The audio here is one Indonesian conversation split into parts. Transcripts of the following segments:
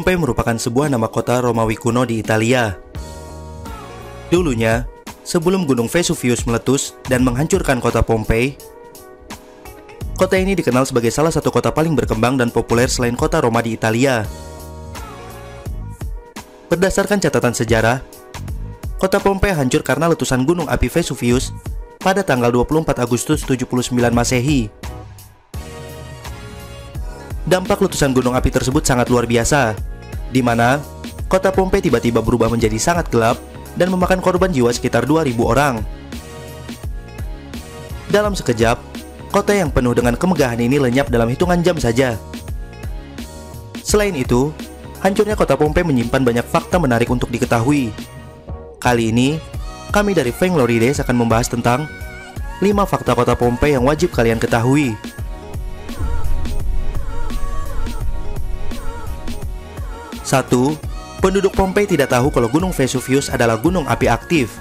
Pompei merupakan sebuah nama kota Romawi kuno di Italia. Dulunya, sebelum Gunung Vesuvius meletus dan menghancurkan kota Pompei, kota ini dikenal sebagai salah satu kota paling berkembang dan populer selain kota Roma di Italia. Berdasarkan catatan sejarah, kota Pompei hancur karena letusan gunung api Vesuvius pada tanggal 24 Agustus 79 Masehi. Dampak letusan gunung api tersebut sangat luar biasa, di mana kota Pompei tiba-tiba berubah menjadi sangat gelap dan memakan korban jiwa sekitar 2.000 orang. Dalam sekejap, kota yang penuh dengan kemegahan ini lenyap dalam hitungan jam saja. Selain itu, hancurnya kota Pompei menyimpan banyak fakta menarik untuk diketahui. Kali ini, kami dari Fanglorides akan membahas tentang 5 fakta kota Pompei yang wajib kalian ketahui. 1. Penduduk Pompei tidak tahu kalau Gunung Vesuvius adalah gunung api aktif.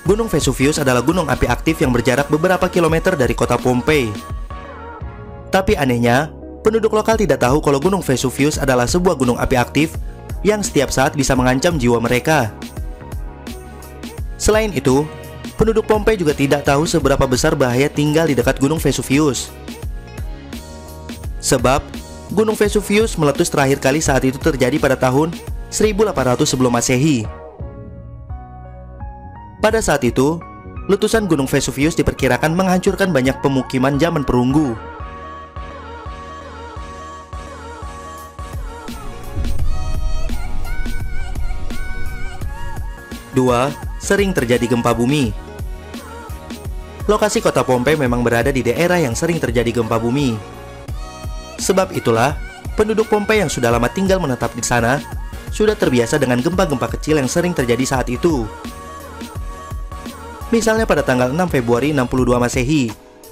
Gunung Vesuvius adalah gunung api aktif yang berjarak beberapa kilometer dari kota Pompei. Tapi anehnya, penduduk lokal tidak tahu kalau Gunung Vesuvius adalah sebuah gunung api aktif yang setiap saat bisa mengancam jiwa mereka. Selain itu, penduduk Pompei juga tidak tahu seberapa besar bahaya tinggal di dekat Gunung Vesuvius. Sebab, Gunung Vesuvius meletus terakhir kali saat itu terjadi pada tahun 1800 sebelum Masehi. Pada saat itu, letusan Gunung Vesuvius diperkirakan menghancurkan banyak pemukiman zaman perunggu. 2. Sering terjadi gempa bumi. Lokasi kota Pompei memang berada di daerah yang sering terjadi gempa bumi. Sebab itulah, penduduk Pompei yang sudah lama tinggal menetap di sana sudah terbiasa dengan gempa-gempa kecil yang sering terjadi saat itu. Misalnya pada tanggal 6 Februari 62 Masehi,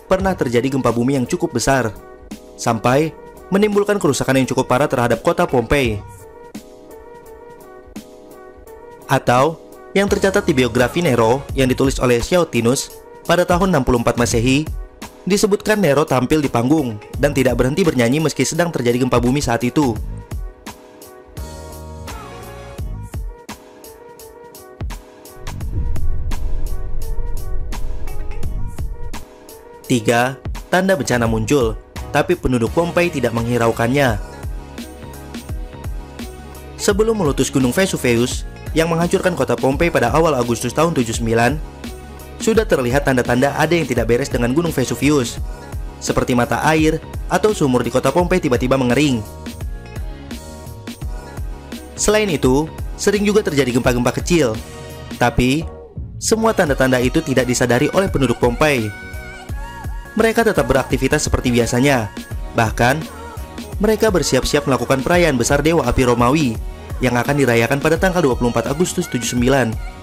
pernah terjadi gempa bumi yang cukup besar, sampai menimbulkan kerusakan yang cukup parah terhadap kota Pompei. Atau, yang tercatat di biografi Nero yang ditulis oleh Siotinus pada tahun 64 Masehi, disebutkan Nero tampil di panggung dan tidak berhenti bernyanyi meski sedang terjadi gempa bumi saat itu. Tiga, tanda bencana muncul, tapi penduduk Pompei tidak menghiraukannya. Sebelum meletus Gunung Vesuvius yang menghancurkan kota Pompei pada awal Agustus tahun 79, sudah terlihat tanda-tanda ada yang tidak beres dengan Gunung Vesuvius, seperti mata air atau sumur di kota Pompei tiba-tiba mengering. Selain itu, sering juga terjadi gempa-gempa kecil, tapi semua tanda-tanda itu tidak disadari oleh penduduk Pompei. Mereka tetap beraktivitas seperti biasanya, bahkan mereka bersiap-siap melakukan perayaan besar Dewa Api Romawi yang akan dirayakan pada tanggal 24 Agustus 79.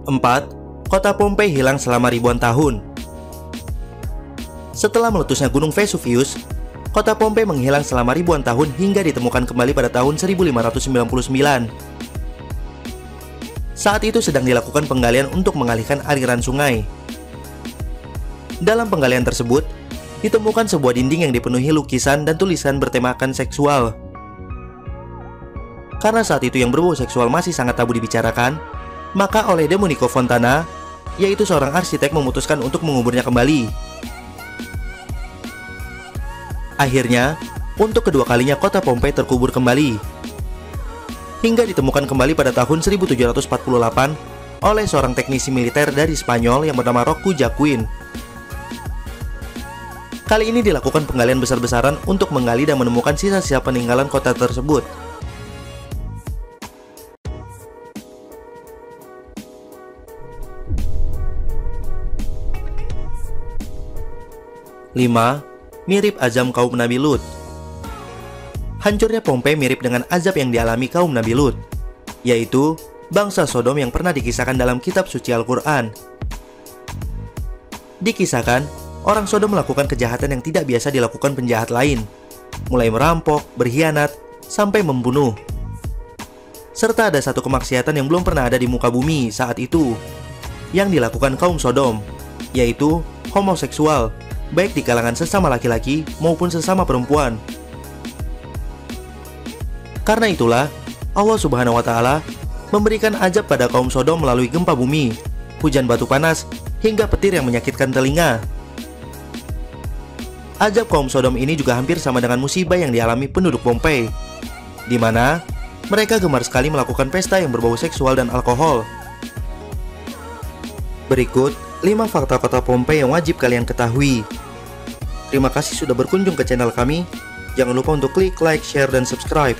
4. Kota Pompei hilang selama ribuan tahun. Setelah meletusnya Gunung Vesuvius, kota Pompei menghilang selama ribuan tahun hingga ditemukan kembali pada tahun 1599. Saat itu sedang dilakukan penggalian untuk mengalihkan aliran sungai. Dalam penggalian tersebut, ditemukan sebuah dinding yang dipenuhi lukisan dan tulisan bertemakan seksual. Karena saat itu yang berbau seksual masih sangat tabu dibicarakan, maka oleh Domenico Fontana, yaitu seorang arsitek, memutuskan untuk menguburnya kembali. Akhirnya, untuk kedua kalinya kota Pompei terkubur kembali, hingga ditemukan kembali pada tahun 1748 oleh seorang teknisi militer dari Spanyol yang bernama Rocco Jacquin. Kali ini dilakukan penggalian besar-besaran untuk menggali dan menemukan sisa-sisa peninggalan kota tersebut. 5. Mirip azab kaum Nabi Lut. Hancurnya Pompei mirip dengan azab yang dialami kaum Nabi Lut, yaitu bangsa Sodom yang pernah dikisahkan dalam kitab suci Al-Quran. Dikisahkan, orang Sodom melakukan kejahatan yang tidak biasa dilakukan penjahat lain, mulai merampok, berkhianat, sampai membunuh. Serta ada satu kemaksiatan yang belum pernah ada di muka bumi saat itu, yang dilakukan kaum Sodom, yaitu homoseksual, baik di kalangan sesama laki-laki maupun sesama perempuan. Karena itulah, Allah Subhanahu wa Ta'ala memberikan azab pada kaum Sodom melalui gempa bumi, hujan batu panas, hingga petir yang menyakitkan telinga. Azab kaum Sodom ini juga hampir sama dengan musibah yang dialami penduduk Pompei, di mana mereka gemar sekali melakukan pesta yang berbau seksual dan alkohol. Berikut 5 fakta kota Pompei yang wajib kalian ketahui. Terima kasih sudah berkunjung ke channel kami. Jangan lupa untuk klik like, share, dan subscribe.